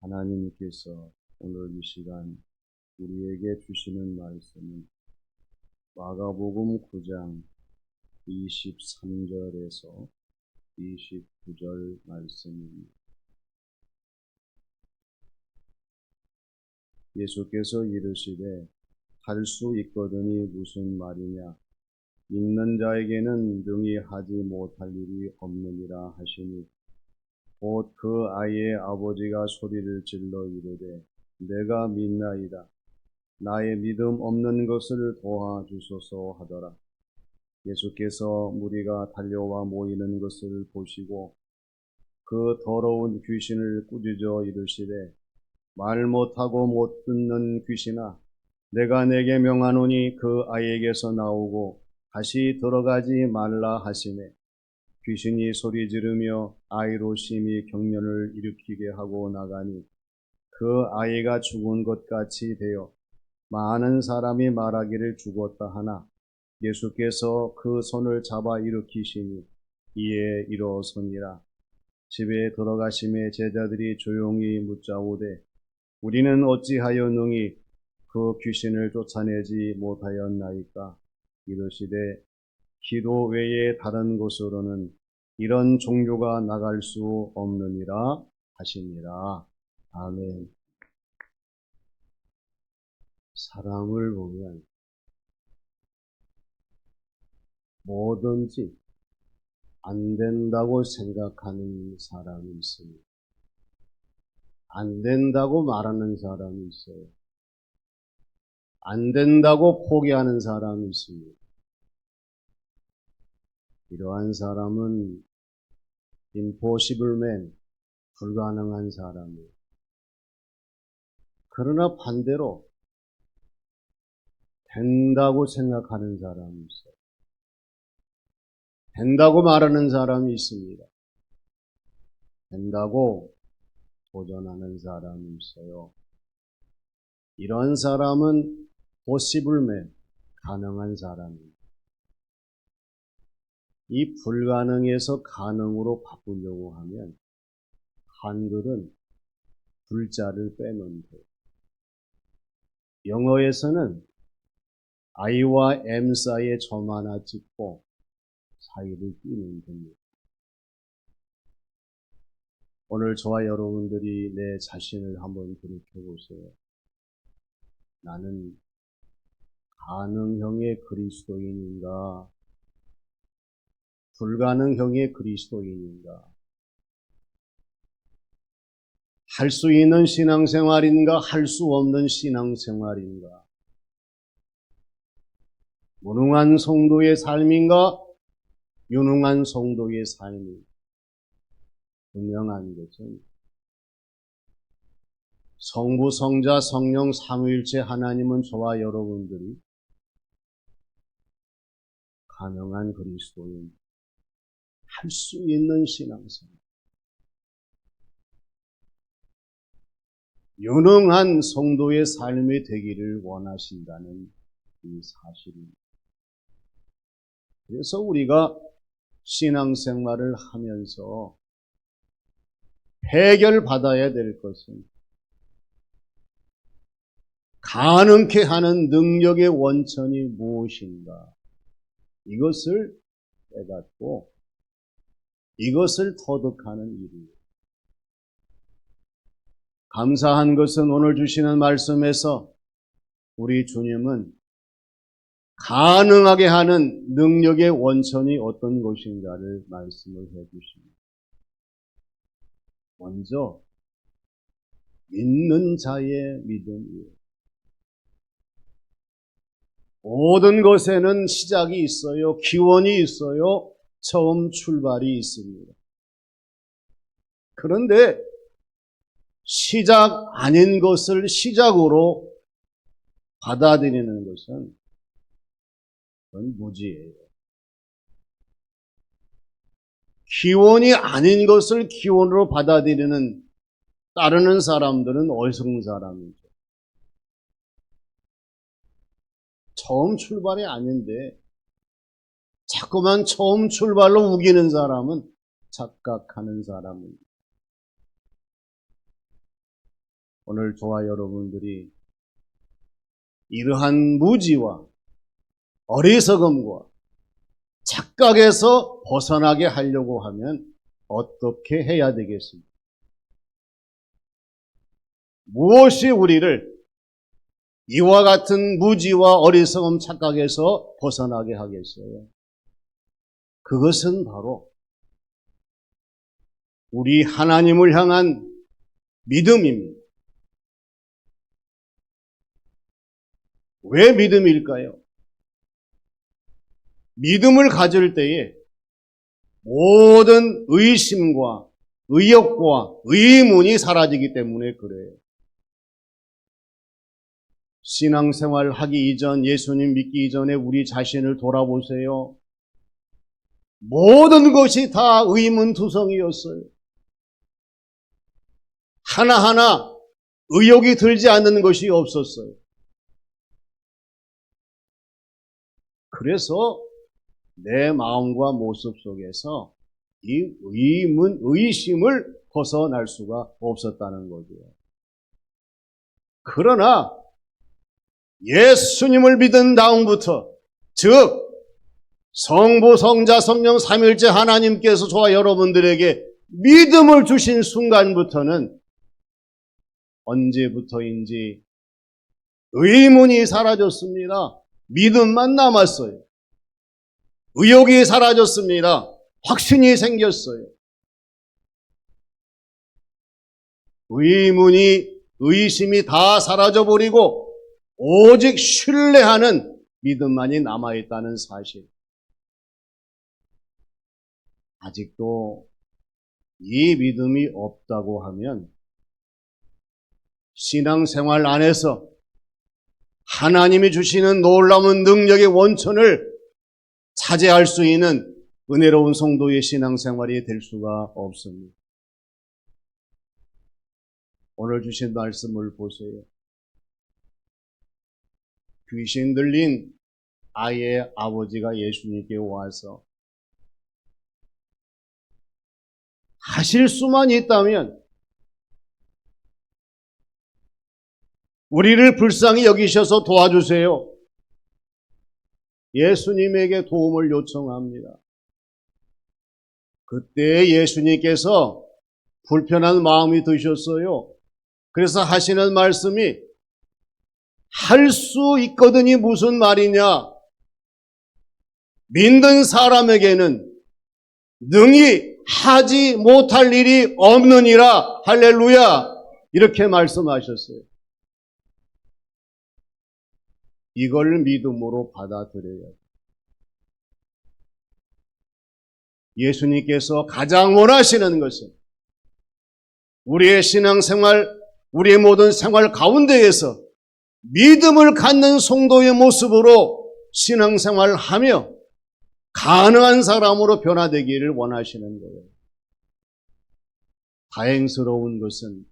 하나님께서 오늘 이 시간 우리에게 주시는 말씀은 마가복음 9장 23절에서 29절 말씀입니다. 예수께서 이르시되 할 수 있거든이 무슨 말이냐, 믿는 자에게는 능히 하지 못할 일이 없느니라 하시니, 곧 그 아이의 아버지가 소리를 질러 이르되 내가 믿나이다, 나의 믿음 없는 것을 도와주소서 하더라. 예수께서 무리가 달려와 모이는 것을 보시고 그 더러운 귀신을 꾸짖어 이르시되, 말 못하고 못 듣는 귀신아, 내가 내게 명하노니 그 아이에게서 나오고 다시 들어가지 말라 하시매, 귀신이 소리 지르며 아이로 심히 경련을 일으키게 하고 나가니 그 아이가 죽은 것 같이 되어 많은 사람이 말하기를 죽었다 하나, 예수께서 그 손을 잡아 일으키시니 이에 일어서니라. 집에 들어가심에 제자들이 조용히 묻자오되, 우리는 어찌하여 능히 그 귀신을 쫓아내지 못하였나이까? 이르시되, 기도 외에 다른 곳으로는 이런 종교가 나갈 수 없느니라 하시니라. 아멘. 사람을 보면 뭐든지 안 된다고 생각하는 사람이 있습니다. 안 된다고 말하는 사람이 있어요. 안 된다고 포기하는 사람이 있습니다. 이러한 사람은 impossible man, 불가능한 사람이에요. 그러나 반대로 된다고 생각하는 사람이 있어요. 된다고 말하는 사람이 있습니다. 된다고 도전하는 사람이 있어요. 이런 사람은 possible man, 가능한 사람입니다. 이 불가능에서 가능으로 바꾸려고 하면 한글은 불자를 빼면 돼요. 영어에서는 I와 M 사이에 점 하나 찍고 사이를 끼면 됩니다. 오늘 저와 여러분들이 내 자신을 한번 돌이켜보세요. 나는 가능형의 그리스도인인가, 불가능형의 그리스도인인가, 할 수 있는 신앙생활인가, 할 수 없는 신앙생활인가, 무능한 성도의 삶인가, 유능한 성도의 삶인가. 분명한 것은 성부, 성자, 성령 삼위일체 하나님은 저와 여러분들이 가능한 그리스도인, 할 수 있는 신앙생활, 유능한 성도의 삶이 되기를 원하신다는 이 사실입니다. 그래서 우리가 신앙생활을 하면서 해결받아야 될 것은 가능케 하는 능력의 원천이 무엇인가, 이것을 깨닫고 이것을 터득하는 일이에요. 감사한 것은 오늘 주시는 말씀에서 우리 주님은 가능하게 하는 능력의 원천이 어떤 것인가를 말씀을 해주십니다. 먼저 믿는 자의 믿음이에요. 모든 것에는 시작이 있어요. 기원이 있어요. 처음 출발이 있습니다. 그런데 시작 아닌 것을 시작으로 받아들이는 것은 그건 무지예요. 기원이 아닌 것을 기원으로 받아들이는, 따르는 사람들은 어리석은 사람이죠. 처음 출발이 아닌데 자꾸만 처음 출발로 우기는 사람은 착각하는 사람입니다. 오늘 저와 여러분들이 이러한 무지와 어리석음과 착각에서 벗어나게 하려고 하면 어떻게 해야 되겠습니까? 무엇이 우리를 이와 같은 무지와 어리석음 착각에서 벗어나게 하겠어요? 그것은 바로 우리 하나님을 향한 믿음입니다. 왜 믿음일까요? 믿음을 가질 때에 모든 의심과 의욕과 의문이 사라지기 때문에 그래요. 신앙생활 하기 이전, 예수님 믿기 이전에 우리 자신을 돌아보세요. 모든 것이 다 의문투성이었어요. 하나하나 의욕이 들지 않는 것이 없었어요. 그래서 내 마음과 모습 속에서 이 의문, 의심을 벗어날 수가 없었다는 거죠. 그러나 예수님을 믿은 다음부터, 즉 성부, 성자, 성령 삼일째 하나님께서 저와 여러분들에게 믿음을 주신 순간부터는 언제부터인지 의문이 사라졌습니다. 믿음만 남았어요. 의욕이 사라졌습니다. 확신이 생겼어요. 의문이, 의심이 다 사라져버리고 오직 신뢰하는 믿음만이 남아있다는 사실. 아직도 이 믿음이 없다고 하면 신앙생활 안에서 하나님이 주시는 놀라운 능력의 원천을 차지할 수 있는 은혜로운 성도의 신앙생활이 될 수가 없습니다. 오늘 주신 말씀을 보세요. 귀신 들린 아이의 아버지가 예수님께 와서 하실 수만 있다면 우리를 불쌍히 여기셔서 도와주세요. 예수님에게 도움을 요청합니다. 그때 예수님께서 불편한 마음이 드셨어요. 그래서 하시는 말씀이 할 수 있거든이 무슨 말이냐? 믿는 사람에게는 능히 하지 못할 일이 없느니라. 할렐루야. 이렇게 말씀하셨어요. 이걸 믿음으로 받아들여야 돼요. 예수님께서 가장 원하시는 것은 우리의 신앙생활, 우리의 모든 생활 가운데에서 믿음을 갖는 성도의 모습으로 신앙생활하며 가능한 사람으로 변화되기를 원하시는 거예요. 다행스러운 것은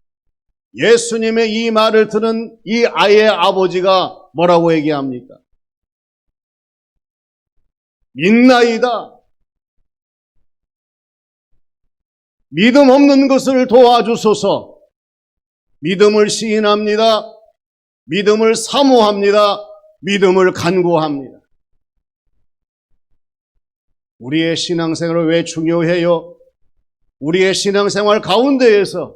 예수님의 이 말을 들은 이 아이의 아버지가 뭐라고 얘기합니까? 믿나이다. 믿음 없는 것을 도와주소서. 믿음을 시인합니다. 믿음을 사모합니다. 믿음을 간구합니다. 우리의 신앙생활은 왜 중요해요? 우리의 신앙생활 가운데에서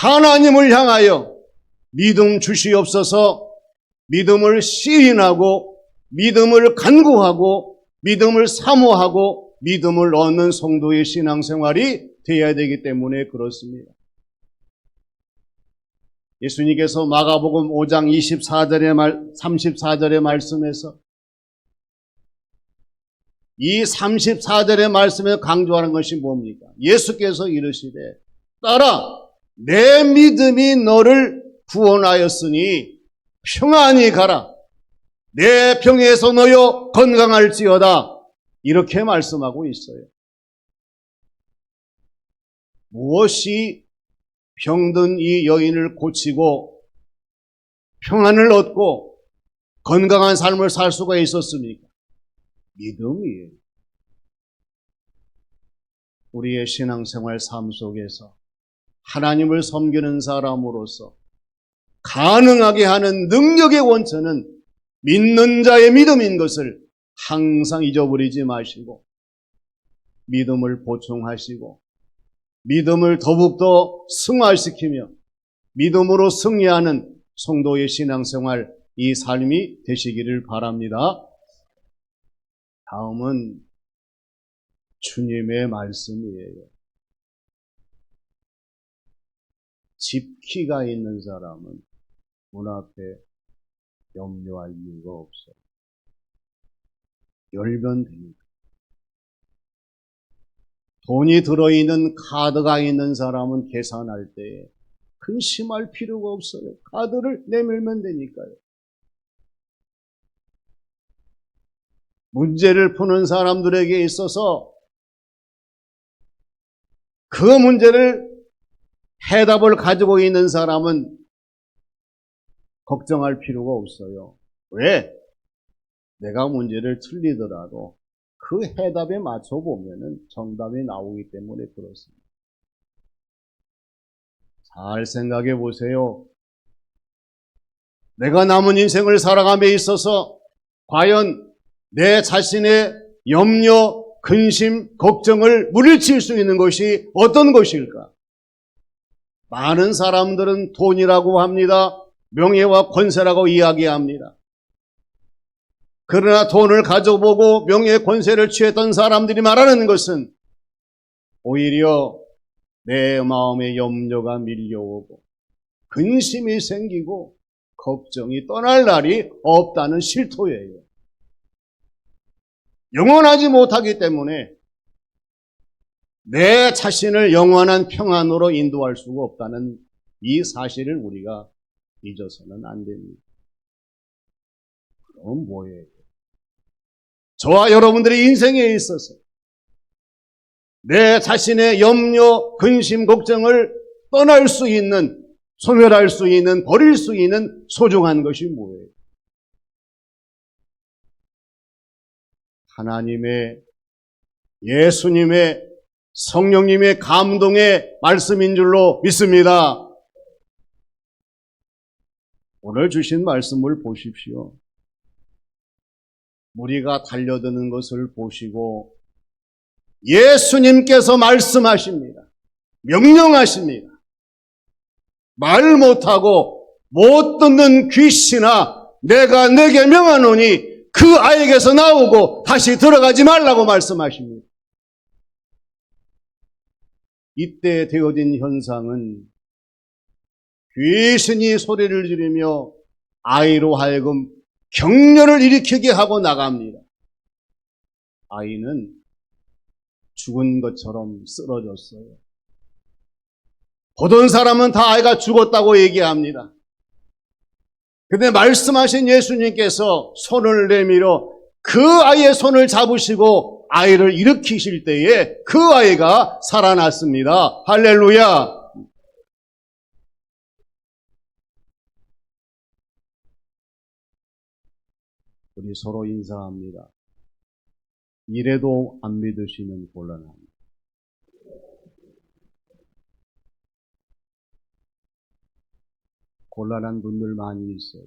하나님을 향하여 믿음 주시옵소서, 믿음을 시인하고 믿음을 간구하고 믿음을 사모하고 믿음을 얻는 성도의 신앙생활이 되어야 되기 때문에 그렇습니다. 예수님께서 마가복음 5장 34절의 말씀에서 이 34절의 말씀에 강조하는 것이 뭡니까? 예수께서 이르시되 따라 내 믿음이 너를 구원하였으니 평안히 가라. 내 병에서 너여 건강할지어다. 이렇게 말씀하고 있어요. 무엇이 병든 이 여인을 고치고 평안을 얻고 건강한 삶을 살 수가 있었습니까? 믿음이에요. 우리의 신앙생활 삶 속에서 하나님을 섬기는 사람으로서 가능하게 하는 능력의 원천은 믿는 자의 믿음인 것을 항상 잊어버리지 마시고 믿음을 보충하시고 믿음을 더욱더 승화시키며 믿음으로 승리하는 성도의 신앙생활, 이 삶이 되시기를 바랍니다. 다음은 주님의 말씀이에요. 집키가 있는 사람은 문 앞에 염려할 이유가 없어요. 열면 됩니다. 돈이 들어있는 카드가 있는 사람은 계산할 때 근심할 필요가 없어요. 카드를 내밀면 되니까요. 문제를 푸는 사람들에게 있어서 그 문제를 해답을 가지고 있는 사람은 걱정할 필요가 없어요. 왜? 내가 문제를 틀리더라도 그 해답에 맞춰보면 정답이 나오기 때문에 그렇습니다. 잘 생각해 보세요. 내가 남은 인생을 살아감에 있어서 과연 내 자신의 염려, 근심, 걱정을 물리칠 수 있는 것이 어떤 것일까? 많은 사람들은 돈이라고 합니다. 명예와 권세라고 이야기합니다. 그러나 돈을 가져보고 명예, 권세를 취했던 사람들이 말하는 것은 오히려 내 마음에 염려가 밀려오고 근심이 생기고 걱정이 떠날 날이 없다는 실토예요. 영원하지 못하기 때문에 내 자신을 영원한 평안으로 인도할 수가 없다는 이 사실을 우리가 잊어서는 안 됩니다. 그럼 뭐예요? 저와 여러분들의 인생에 있어서 내 자신의 염려, 근심, 걱정을 떠날 수 있는, 소멸할 수 있는, 버릴 수 있는 소중한 것이 뭐예요? 하나님의, 예수님의, 성령님의 감동의 말씀인 줄로 믿습니다. 오늘 주신 말씀을 보십시오. 무리가 달려드는 것을 보시고 예수님께서 말씀하십니다. 명령하십니다. 말 못하고 못 듣는 귀신아, 내가 내게 명하노니 그 아이에게서 나오고 다시 들어가지 말라고 말씀하십니다. 이때 되어진 현상은 귀신이 소리를 지르며 아이로 하여금 격려를 일으키게 하고 나갑니다. 아이는 죽은 것처럼 쓰러졌어요. 보던 사람은 다 아이가 죽었다고 얘기합니다. 그런데 말씀하신 예수님께서 손을 내밀어 그 아이의 손을 잡으시고 아이를 일으키실 때에 그 아이가 살아났습니다. 할렐루야! 우리 서로 인사합니다. 이래도 안 믿으시면 곤란합니다. 곤란한 분들 많이 있어요.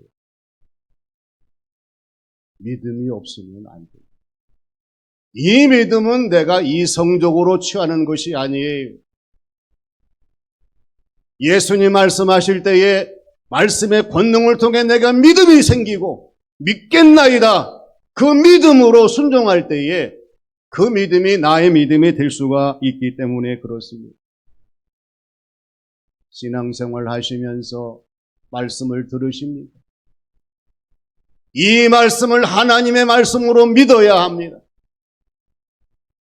믿음이 없으면 안 돼요. 이 믿음은 내가 이성적으로 취하는 것이 아니에요. 예수님 말씀하실 때에 말씀의 권능을 통해 내가 믿음이 생기고 믿겠나이다. 그 믿음으로 순종할 때에 그 믿음이 나의 믿음이 될 수가 있기 때문에 그렇습니다. 신앙생활 하시면서 말씀을 들으십니다. 이 말씀을 하나님의 말씀으로 믿어야 합니다.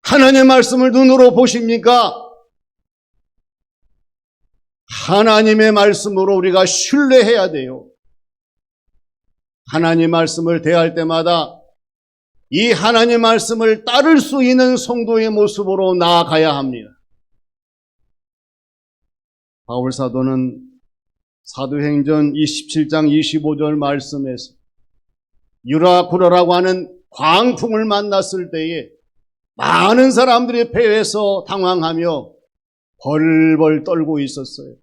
하나님의 말씀을 눈으로 보십니까? 하나님의 말씀으로 우리가 신뢰해야 돼요. 하나님 말씀을 대할 때마다 이 하나님 말씀을 따를 수 있는 성도의 모습으로 나아가야 합니다. 바울 사도는 사도행전 27장 25절 말씀에서 유라쿠라라고 하는 광풍을 만났을 때에 많은 사람들이 배에서 당황하며 벌벌 떨고 있었어요.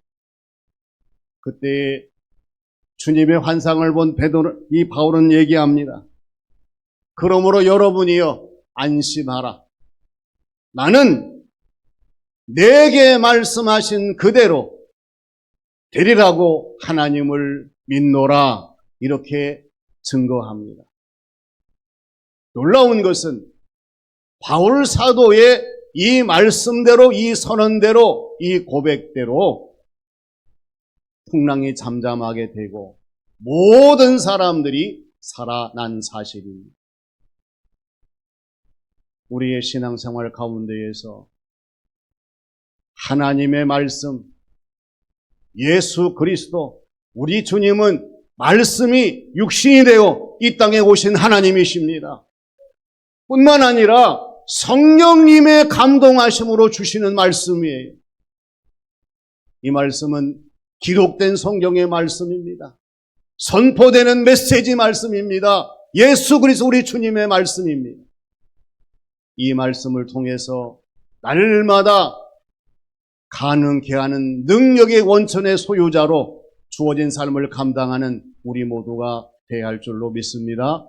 그때 주님의 환상을 본 이 바울은 얘기합니다. 그러므로 여러분이여 안심하라. 나는 내게 말씀하신 그대로 되리라고 하나님을 믿노라. 이렇게 증거합니다. 놀라운 것은 바울 사도의 이 말씀대로, 이 선언대로, 이 고백대로 풍랑이 잠잠하게 되고 모든 사람들이 살아난 사실입니다. 우리의 신앙생활 가운데에서 하나님의 말씀, 예수 그리스도, 우리 주님은 말씀이 육신이 되어 이 땅에 오신 하나님이십니다. 뿐만 아니라 성령님의 감동하심으로 주시는 말씀이에요. 이 말씀은 기록된 성경의 말씀입니다. 선포되는 메시지 말씀입니다. 예수 그리스도 우리 주님의 말씀입니다. 이 말씀을 통해서 날마다 가능케 하는 능력의 원천의 소유자로 주어진 삶을 감당하는 우리 모두가 되어야 할 줄로 믿습니다.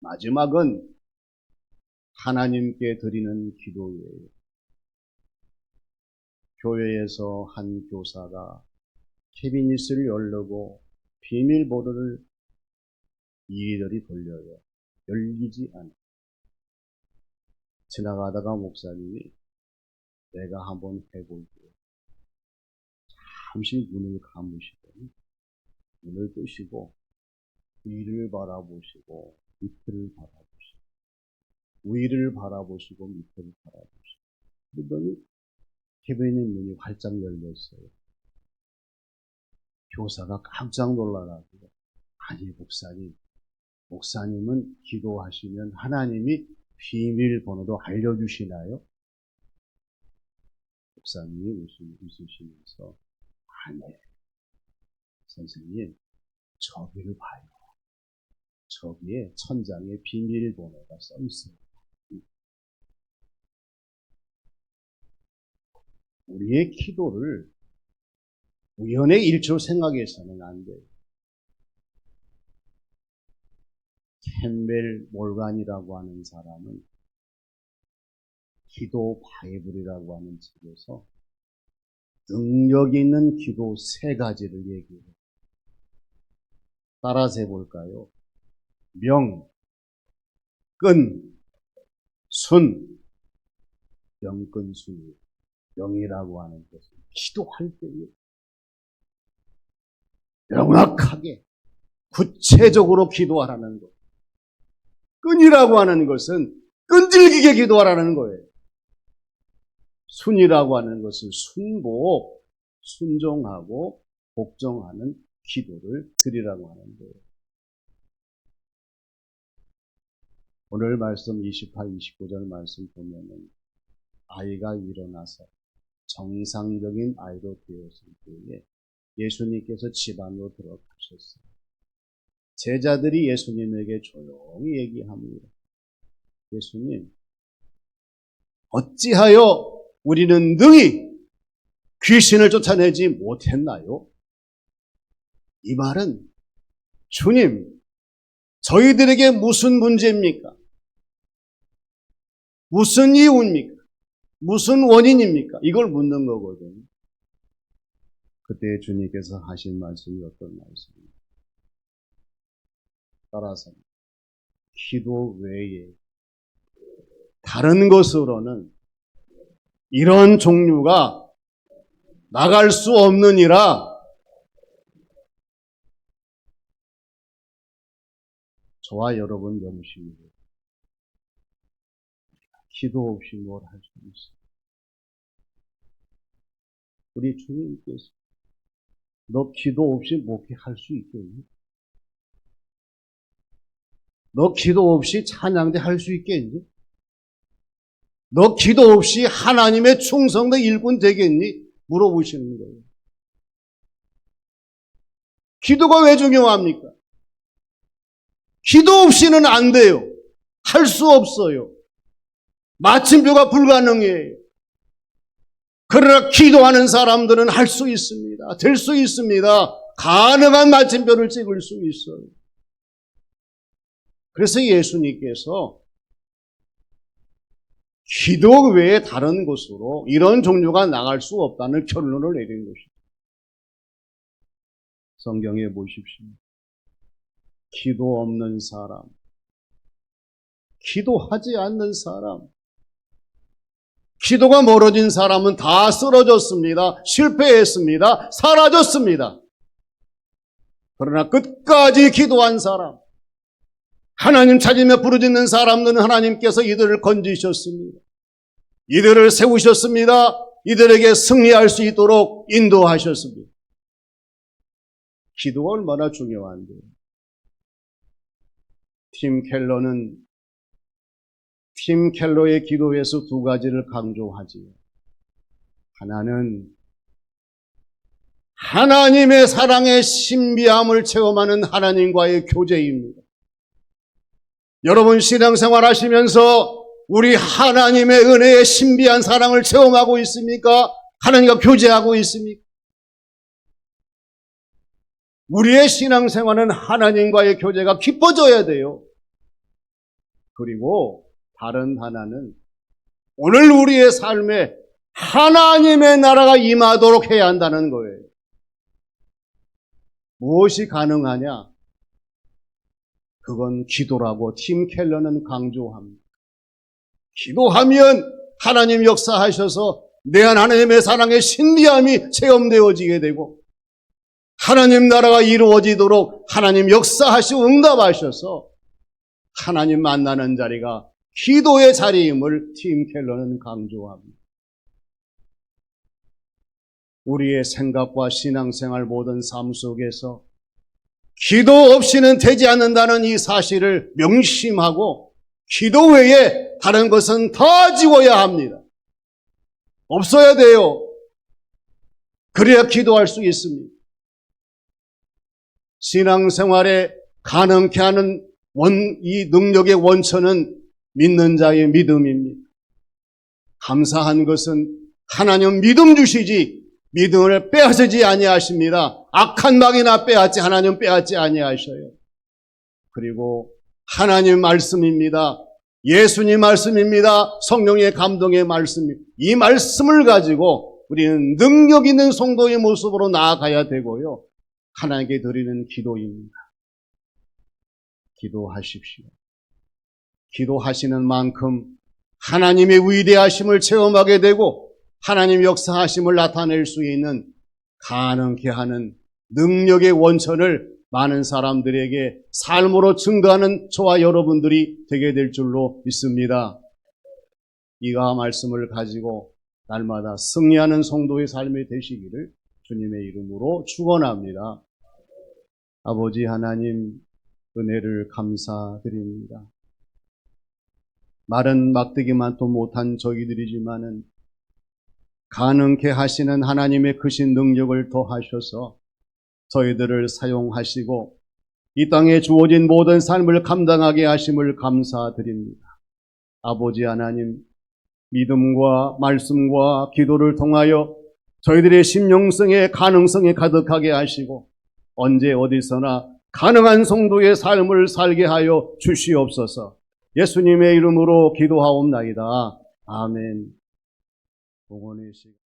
마지막은 하나님께 드리는 기도예요. 교회에서 한 교사가 캐비닛을 열려고 비밀번호를 이리저리 돌려요. 열리지 않아. 지나가다가 목사님이 내가 한번 해볼게. 잠시 눈을 감으시고 눈을 뜨시고 위를 바라보시고 밑을 바라보시고 위를 바라보시고 밑을 바라보시고 그러더니 캐비닛 문이 활짝 열렸어요. 교사가 깜짝 놀라가지고 아니 목사님은 기도하시면 하나님이 비밀번호도 알려주시나요? 목사님이 웃으시면서 아니 선생님 저기를 봐요. 저기에 천장에 비밀번호가 써 있어요. 우리의 기도를 우연의 일치로 생각해서는 안 돼요. 캠벨 몰간이라고 하는 사람은 기도 바이블이라고 하는 책에서 능력 있는 기도 3가지를 얘기해요. 따라서 해볼까요? 명, 끈, 순. 명근순이. 명이라고 하는 것은 기도할 때에 명확하게 구체적으로 기도하라는 것. 끈이라고 하는 것은 끈질기게 기도하라는 거예요. 순이라고 하는 것은 순복, 순종하고 복종하는 기도를 드리라고 하는 거예요. 오늘 말씀 28, 29절 말씀 보면은 아이가 일어나서 정상적인 아이로 되었을 때에 예수님께서 집 안으로 들어가셨어요. 제자들이 예수님에게 조용히 얘기합니다. 예수님, 어찌하여 우리는 능히 귀신을 쫓아내지 못했나요? 이 말은 주님, 저희들에게 무슨 문제입니까? 무슨 이유입니까? 무슨 원인입니까? 이걸 묻는 거거든요. 그때 주님께서 하신 말씀이 어떤 말씀입니까? 따라서 기도 외에 다른 것으로는 이런 종류가 나갈 수 없느니라. 저와 여러분 명심이에요. 기도 없이 뭘 할 수 있어요? 우리 주님께서 너 기도 없이 목회할 수 있겠니? 너 기도 없이 찬양대 할 수 있겠니? 너 기도 없이 하나님의 충성된 일꾼 되겠니? 물어보시는 거예요. 기도가 왜 중요합니까? 기도 없이는 안 돼요. 할 수 없어요. 마침표가 불가능해요. 그러나 기도하는 사람들은 할 수 있습니다. 될 수 있습니다. 가능한 마침표를 찍을 수 있어요. 그래서 예수님께서 기도 외에 다른 것으로 이런 종류가 나갈 수 없다는 결론을 내린 것입니다. 성경에 보십시오. 기도 없는 사람, 기도하지 않는 사람, 기도가 멀어진 사람은 다 쓰러졌습니다. 실패했습니다. 사라졌습니다. 그러나 끝까지 기도한 사람, 하나님 찾으며 부르짖는 사람들은 하나님께서 이들을 건지셨습니다. 이들을 세우셨습니다. 이들에게 승리할 수 있도록 인도하셨습니다. 기도가 얼마나 중요한데요. 팀 켈러의 기도에서 두 가지를 강조하지요. 하나는 하나님의 사랑의 신비함을 체험하는 하나님과의 교제입니다. 여러분 신앙생활 하시면서 우리 하나님의 은혜의 신비한 사랑을 체험하고 있습니까? 하나님과 교제하고 있습니까? 우리의 신앙생활은 하나님과의 교제가 깊어져야 돼요. 그리고 다른 하나는 오늘 우리의 삶에 하나님의 나라가 임하도록 해야 한다는 거예요. 무엇이 가능하냐? 그건 기도라고 팀 켈러는 강조합니다. 기도하면 하나님 역사하셔서 내 안 하나님의 사랑의 신비함이 체험되어지게 되고 하나님 나라가 이루어지도록 하나님 역사하시고 응답하셔서 하나님 만나는 자리가 기도의 자리임을 팀 켈러는 강조합니다. 우리의 생각과 신앙생활 모든 삶 속에서 기도 없이는 되지 않는다는 이 사실을 명심하고 기도 외에 다른 것은 다 지워야 합니다. 없어야 돼요. 그래야 기도할 수 있습니다. 신앙생활에 가능케 하는 이 능력의 원천은 믿는 자의 믿음입니다. 감사한 것은 하나님 믿음 주시지 믿음을 빼앗지 아니하십니다. 악한 방이나 빼앗지 하나님 빼앗지 아니하셔요. 그리고 하나님 말씀입니다. 예수님 말씀입니다. 성령의 감동의 말씀입니다. 이 말씀을 가지고 우리는 능력 있는 성도의 모습으로 나아가야 되고요. 하나님께 드리는 기도입니다. 기도하십시오. 기도하시는 만큼 하나님의 위대하심을 체험하게 되고 하나님 역사하심을 나타낼 수 있는 가능케 하는 능력의 원천을 많은 사람들에게 삶으로 증거하는 저와 여러분들이 되게 될 줄로 믿습니다. 이가 말씀을 가지고 날마다 승리하는 성도의 삶이 되시기를 주님의 이름으로 축원합니다. 아버지 하나님 은혜를 감사드립니다. 말은 막대기만도 못한 저희들이지만은 가능케 하시는 하나님의 크신 능력을 더하셔서 저희들을 사용하시고 이 땅에 주어진 모든 삶을 감당하게 하심을 감사드립니다. 아버지 하나님, 믿음과 말씀과 기도를 통하여 저희들의 심령성의 가능성에 가득하게 하시고 언제 어디서나 가능한 성도의 삶을 살게 하여 주시옵소서. 예수님의 이름으로 기도하옵나이다. 아멘. 복원의 시간.